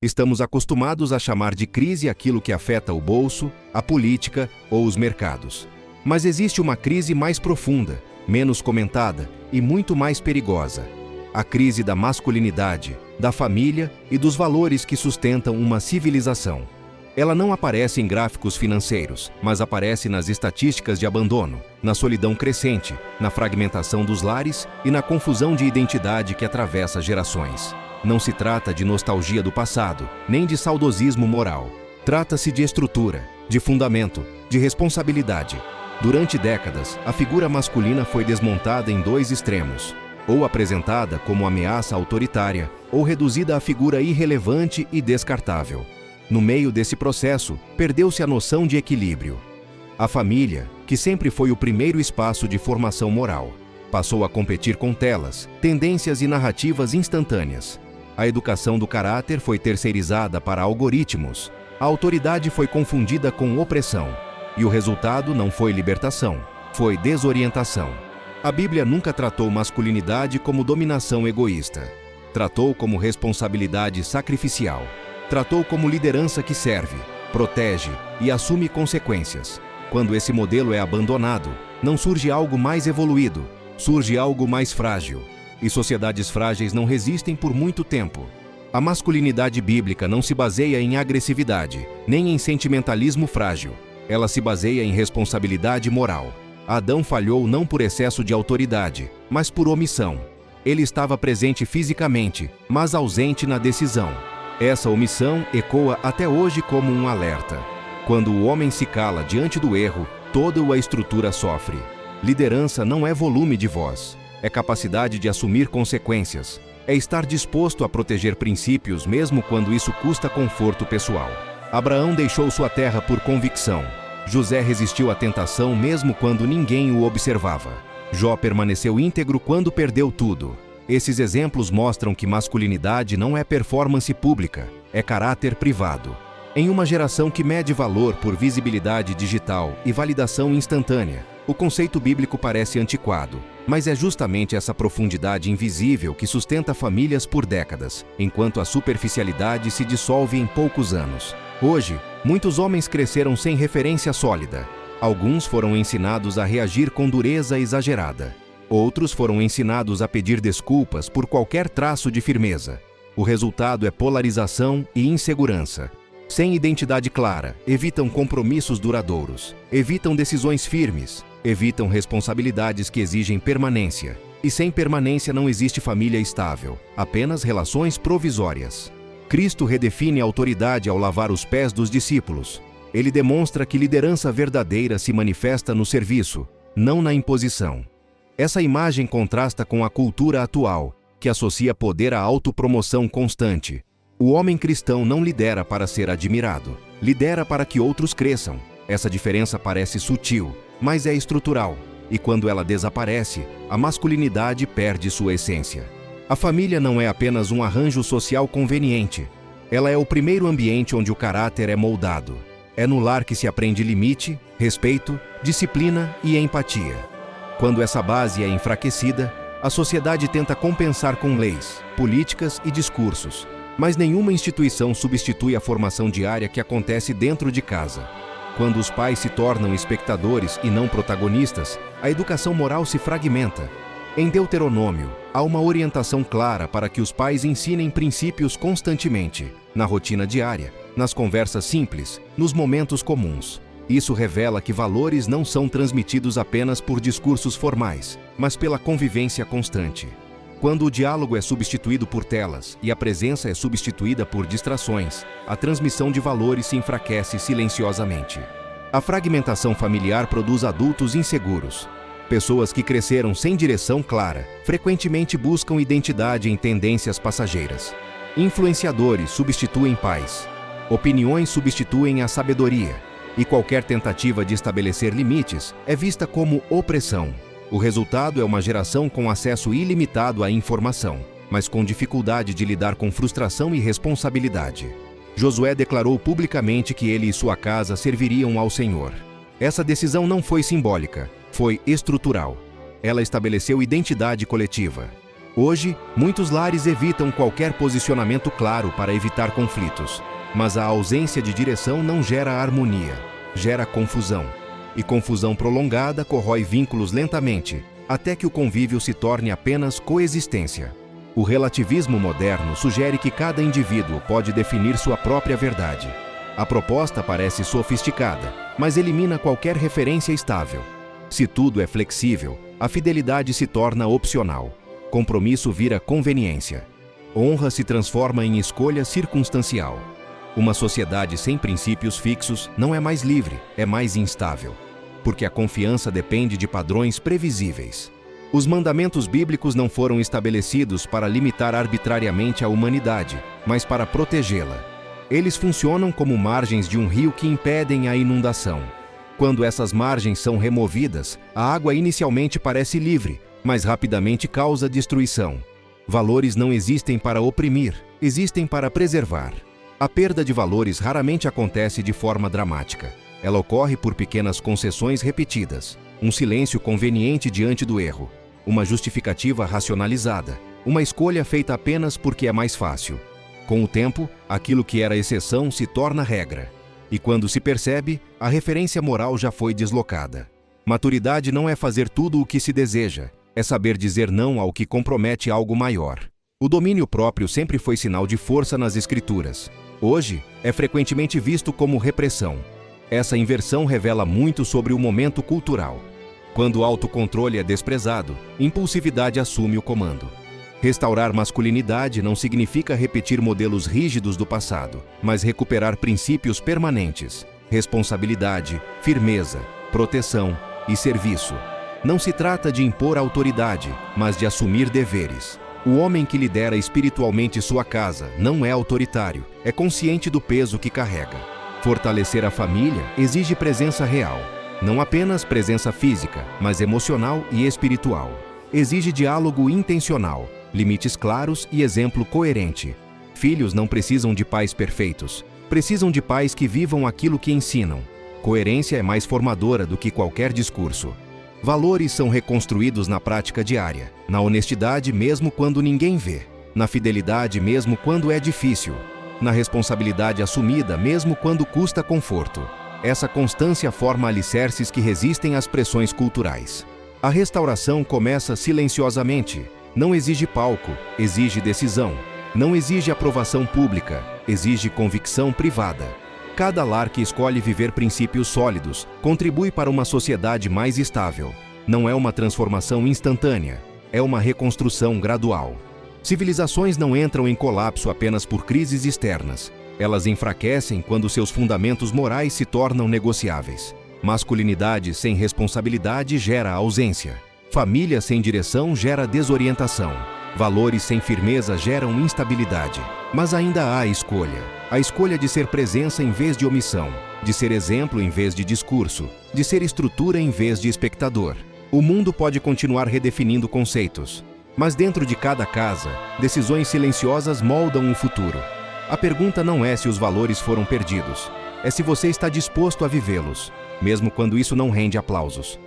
Estamos acostumados a chamar de crise aquilo que afeta o bolso, a política ou os mercados. Mas existe uma crise mais profunda, menos comentada e muito mais perigosa. A crise da masculinidade, da família e dos valores que sustentam uma civilização. Ela não aparece em gráficos financeiros, mas aparece nas estatísticas de abandono, na solidão crescente, na fragmentação dos lares e na confusão de identidade que atravessa gerações. Não se trata de nostalgia do passado, nem de saudosismo moral. Trata-se de estrutura, de fundamento, de responsabilidade. Durante décadas, a figura masculina foi desmontada em dois extremos, ou apresentada como ameaça autoritária, ou reduzida a figura irrelevante e descartável. No meio desse processo, perdeu-se a noção de equilíbrio. A família, que sempre foi o primeiro espaço de formação moral, passou a competir com telas, tendências e narrativas instantâneas. A educação do caráter foi terceirizada para algoritmos. A autoridade foi confundida com opressão. E o resultado não foi libertação, foi desorientação. A Bíblia nunca tratou masculinidade como dominação egoísta. Tratou como responsabilidade sacrificial. Tratou como liderança que serve, protege e assume consequências. Quando esse modelo é abandonado, não surge algo mais evoluído, surge algo mais frágil. E sociedades frágeis não resistem por muito tempo. A masculinidade bíblica não se baseia em agressividade, nem em sentimentalismo frágil. Ela se baseia em responsabilidade moral. Adão falhou não por excesso de autoridade, mas por omissão. Ele estava presente fisicamente, mas ausente na decisão. Essa omissão ecoa até hoje como um alerta. Quando o homem se cala diante do erro, toda a estrutura sofre. Liderança não é volume de voz. É capacidade de assumir consequências. É estar disposto a proteger princípios mesmo quando isso custa conforto pessoal. Abraão deixou sua terra por convicção. José resistiu à tentação mesmo quando ninguém o observava. Jó permaneceu íntegro quando perdeu tudo. Esses exemplos mostram que masculinidade não é performance pública, é caráter privado. Em uma geração que mede valor por visibilidade digital e validação instantânea, o conceito bíblico parece antiquado, mas é justamente essa profundidade invisível que sustenta famílias por décadas, enquanto a superficialidade se dissolve em poucos anos. Hoje, muitos homens cresceram sem referência sólida. Alguns foram ensinados a reagir com dureza exagerada. Outros foram ensinados a pedir desculpas por qualquer traço de firmeza. O resultado é polarização e insegurança. Sem identidade clara, evitam compromissos duradouros, evitam decisões firmes, evitam responsabilidades que exigem permanência. E sem permanência não existe família estável, apenas relações provisórias. Cristo redefine a autoridade ao lavar os pés dos discípulos. Ele demonstra que liderança verdadeira se manifesta no serviço, não na imposição. Essa imagem contrasta com a cultura atual, que associa poder à autopromoção constante. O homem cristão não lidera para ser admirado, lidera para que outros cresçam. Essa diferença parece sutil, mas é estrutural, e quando ela desaparece, a masculinidade perde sua essência. A família não é apenas um arranjo social conveniente. Ela é o primeiro ambiente onde o caráter é moldado. É no lar que se aprende limite, respeito, disciplina e empatia. Quando essa base é enfraquecida, a sociedade tenta compensar com leis, políticas e discursos. Mas nenhuma instituição substitui a formação diária que acontece dentro de casa. Quando os pais se tornam espectadores e não protagonistas, a educação moral se fragmenta. Em Deuteronômio, há uma orientação clara para que os pais ensinem princípios constantemente, na rotina diária, nas conversas simples, nos momentos comuns. Isso revela que valores não são transmitidos apenas por discursos formais, mas pela convivência constante. Quando o diálogo é substituído por telas e a presença é substituída por distrações, a transmissão de valores se enfraquece silenciosamente. A fragmentação familiar produz adultos inseguros. Pessoas que cresceram sem direção clara, frequentemente buscam identidade em tendências passageiras. Influenciadores substituem pais. Opiniões substituem a sabedoria. E qualquer tentativa de estabelecer limites é vista como opressão. O resultado é uma geração com acesso ilimitado à informação, mas com dificuldade de lidar com frustração e responsabilidade. Josué declarou publicamente que ele e sua casa serviriam ao Senhor. Essa decisão não foi simbólica, foi estrutural. Ela estabeleceu identidade coletiva. Hoje, muitos lares evitam qualquer posicionamento claro para evitar conflitos. Mas a ausência de direção não gera harmonia, gera confusão. E confusão prolongada corrói vínculos lentamente, até que o convívio se torne apenas coexistência. O relativismo moderno sugere que cada indivíduo pode definir sua própria verdade. A proposta parece sofisticada, mas elimina qualquer referência estável. Se tudo é flexível, a fidelidade se torna opcional. Compromisso vira conveniência. Honra se transforma em escolha circunstancial. Uma sociedade sem princípios fixos não é mais livre, é mais instável. Porque a confiança depende de padrões previsíveis. Os mandamentos bíblicos não foram estabelecidos para limitar arbitrariamente a humanidade, mas para protegê-la. Eles funcionam como margens de um rio que impedem a inundação. Quando essas margens são removidas, a água inicialmente parece livre, mas rapidamente causa destruição. Valores não existem para oprimir, existem para preservar. A perda de valores raramente acontece de forma dramática. Ela ocorre por pequenas concessões repetidas, um silêncio conveniente diante do erro, uma justificativa racionalizada, uma escolha feita apenas porque é mais fácil. Com o tempo, aquilo que era exceção se torna regra. E quando se percebe, a referência moral já foi deslocada. Maturidade não é fazer tudo o que se deseja, é saber dizer não ao que compromete algo maior. O domínio próprio sempre foi sinal de força nas Escrituras. Hoje, é frequentemente visto como repressão. Essa inversão revela muito sobre o momento cultural. Quando o autocontrole é desprezado, impulsividade assume o comando. Restaurar masculinidade não significa repetir modelos rígidos do passado, mas recuperar princípios permanentes, responsabilidade, firmeza, proteção e serviço. Não se trata de impor autoridade, mas de assumir deveres. O homem que lidera espiritualmente sua casa não é autoritário, é consciente do peso que carrega. Fortalecer a família exige presença real. Não apenas presença física, mas emocional e espiritual. Exige diálogo intencional, limites claros e exemplo coerente. Filhos não precisam de pais perfeitos. Precisam de pais que vivam aquilo que ensinam. Coerência é mais formadora do que qualquer discurso. Valores são reconstruídos na prática diária, na honestidade mesmo quando ninguém vê, na fidelidade mesmo quando é difícil, na responsabilidade assumida mesmo quando custa conforto. Essa constância forma alicerces que resistem às pressões culturais. A restauração começa silenciosamente. Não exige palco, exige decisão. Não exige aprovação pública, exige convicção privada. Cada lar que escolhe viver princípios sólidos contribui para uma sociedade mais estável. Não é uma transformação instantânea, é uma reconstrução gradual. Civilizações não entram em colapso apenas por crises externas. Elas enfraquecem quando seus fundamentos morais se tornam negociáveis. Masculinidade sem responsabilidade gera ausência. Família sem direção gera desorientação. Valores sem firmeza geram instabilidade. Mas ainda há escolha. A escolha de ser presença em vez de omissão, de ser exemplo em vez de discurso, de ser estrutura em vez de espectador. O mundo pode continuar redefinindo conceitos, mas dentro de cada casa, decisões silenciosas moldam o futuro. A pergunta não é se os valores foram perdidos, é se você está disposto a vivê-los, mesmo quando isso não rende aplausos.